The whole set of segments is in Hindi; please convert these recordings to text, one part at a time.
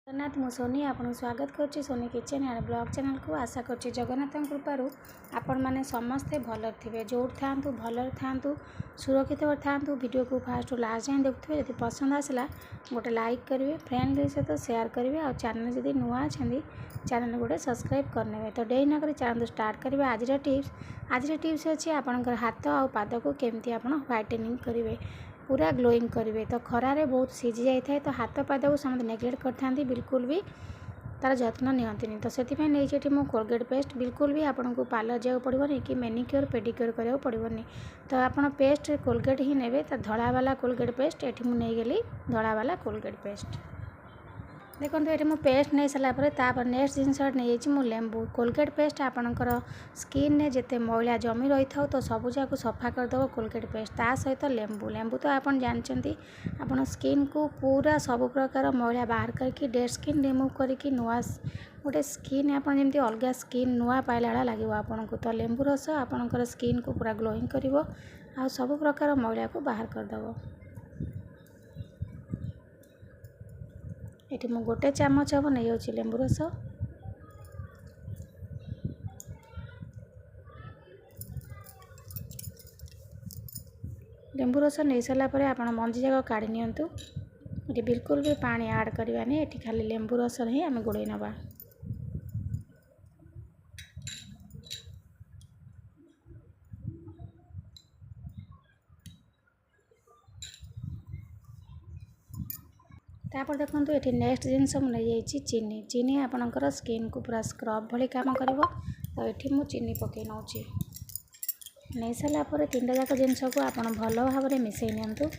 जगन्नाथ मु सोनी आपन स्वागत करुच्ची Soni kitchen and blog channel को। आशा करुच्ची जगन्नाथ कृपारू आपण मैंने समस्ते भल थे, जो था भल था सुरक्षित था। वीडियो को फास्ट लास्ट जाए देखुए। यदि पसंद आसला गोटे लाइक करेंगे, फ्रेंड सहित शेयर करेंगे और चैनल जब नुआ अच्छा चैनल गोटे सब्सक्राइब करने। तो डेरी न कर चैनल स्टार्ट करेंगे। आज टिप्स अच्छी आपंकर हाथ और पाद को केमती आप व्हाइटनिंग करेंगे, पूरा ग्लोइंग करेंगे। तो खरारे बहुत सीझी जाए तो हाथ पाद को समझ नेग्लेक्ट करते, बिल्कुल भी तार जत्न नियंतिनी। तो से मुझे कोलगेट पेस्ट बिल्कुल भी आपन को पार्लर जाओ पड़ोनी कि मेनिक्योर पेडिक्योर करा पड़ोनी। तो आप पेस्ट कोलगेट ही ने तो धड़ा वाला कोलगेट पेस्ट ये मुझे गली धड़ा वाला कोलगेट पेस्ट देखो। ये मुझे पेस्ट नहीं सारापर नेक्स्ट जिनस नहीं लेंबू कोलगेट पेस्ट आपणकर स्किन ने जिते मैला जमी रही था तो सबूक सफा करदेव कोलगेट पेस्ट ता सहित लेंबू तो आप जानते आप स्किन को पूरा सब प्रकार मैला बाहर करके डेड स्किन रिमूव करके नुआ गोटे स्किन आपन जमी अलग स्किन नुआ पाइला लगे आपन को। तो लेंबू रस आपणकर स्किन को पूरा ग्लोइंग कर सब प्रकार मैला को बाहर करदेव। ये मुझे गोटे चामच हम नहीं जाऊँ लेंबू रस। लेंबू रस नहीं सारापर आप मंजी जाक काढ़ी नियंतु। ये बिल्कुल भी पानी ऐड करवानी, ये खाली लेंबू रस ही आम गोड़े नवा। तापर देखो ये नेक्स्ट जिनस मुझे चीनी आपणकर स्किन को पूरा स्क्रब भली काम कर। तो ये मुझे चीनी पकई नौ नहीं सारापर तीन जाक जिनस को आप भल भाव में मिसई नियंतु।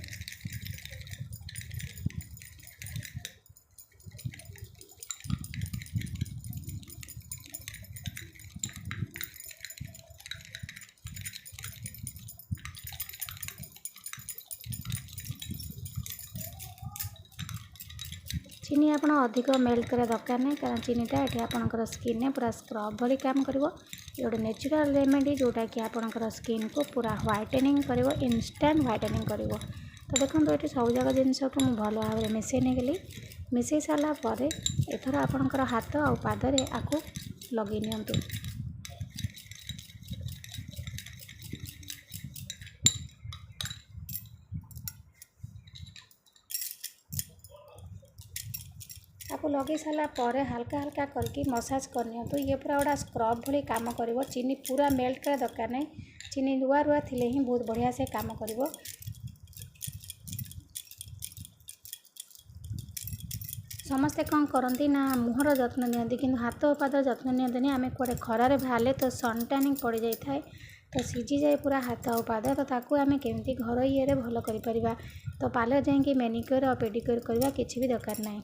चीनी आप अधिक मेल्ट करा दरकार नहीं, कारण चीनीटा ये आपंकर स्किन ने पूरा स्क्रब भली काम कर। ये गोटे नेचुरल रेमेडी जोटा कि आपंकर स्किन को पूरा व्हाइटनिंग कर, इंस्टेंट व्हाइटनिंग कर। तो देखो ये सब जाक जिनस को मुझे भल भाव में मिसई नहीं मिसई सारापर एथर आपंकर हाथ और पादरे आपको लगे नियंतु। आपको लगे सारापर हल्का हल्का करके मसाज करनी। तो ये पूरा गोटा स्क्रब भली काम कर। चीनी पूरा मेल्ट करा दरकार नहीं, चीनी रुआ रुआ थिले ही बहुत बढ़िया से काम कर। समस्ते कौन करती ना मुहर जत्न नियंती, किंतु हाथ और पाद जत्न नियंती। आम कड़े खरारे बाहर तो सन टैनिंग पड़ जाए तो सीझी जाए पूरा हाथ और पाद। तो ताकू आम केमती घर ये भल कर। तो पार्लर जाकि मेनिक्योर और पेडिक्योर करवा किसी भी दरकार नहीं।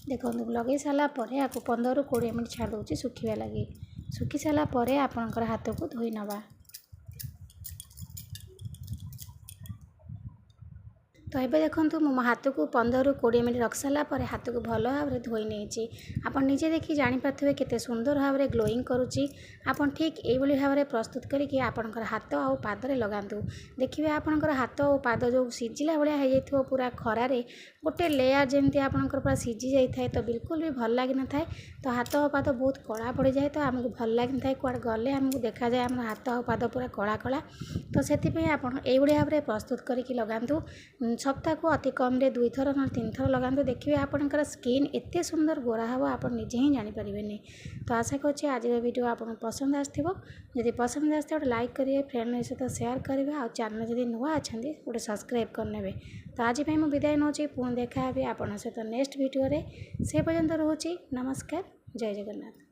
देखो लगे सारापर आपको 15 ରୁ 20 मिनट छाड़ दूसरी सुखा लगे। सुखी सारापर आपणकर हाथ को धोई नवा। तो ये देखो मो हाथ को 15 ରୁ 20 मिनट रख सारापर हाथ को भल भाव में धोई नहीं। आप निजे देखी जापारे केते सुंदर भाव में ग्लोइंग करुच्ची। आप ठीक ये भाव में प्रस्तुत करके आपणकर हाथ और पादरे लगातु। देखिए आपणकर हाथ और पाद जो सीझिला भाया हो जाए पूरा खरारे गोटे लेयर जमी आपणकर पूरा सीझी जाए तो बिल्कुल भी भल लगी न था। तो हाथ और पाद बहुत कला पड़ जाए तो आमको भल लगी था। कुआड़े गले आमको देखा जाए आम हाथ और पाद पूरा कला कला। तो से आप भाव में प्रस्तुत करके लगातु। सप्ताह को अति कम 2 थर ना 3 थर लगाते। देखिए आपंकर स्किन एते सुंदर गोरा हम आप निजे ही जानीपारे। तो आशा करें आज वीडियो आपको पसंद आसो। जदि पसंद आसते गोटे लाइक करेंगे, फ्रेंड सहित शेयर करेंगे और चैनल जब नुआ अच्छा गोटे सब्सक्राइब करने। तो आज मैं विदाय नौ पुणी देखा आप सहित नेक्स्ट वीडियो से पर्यंत रोचे। नमस्कार, जय जगन्नाथ।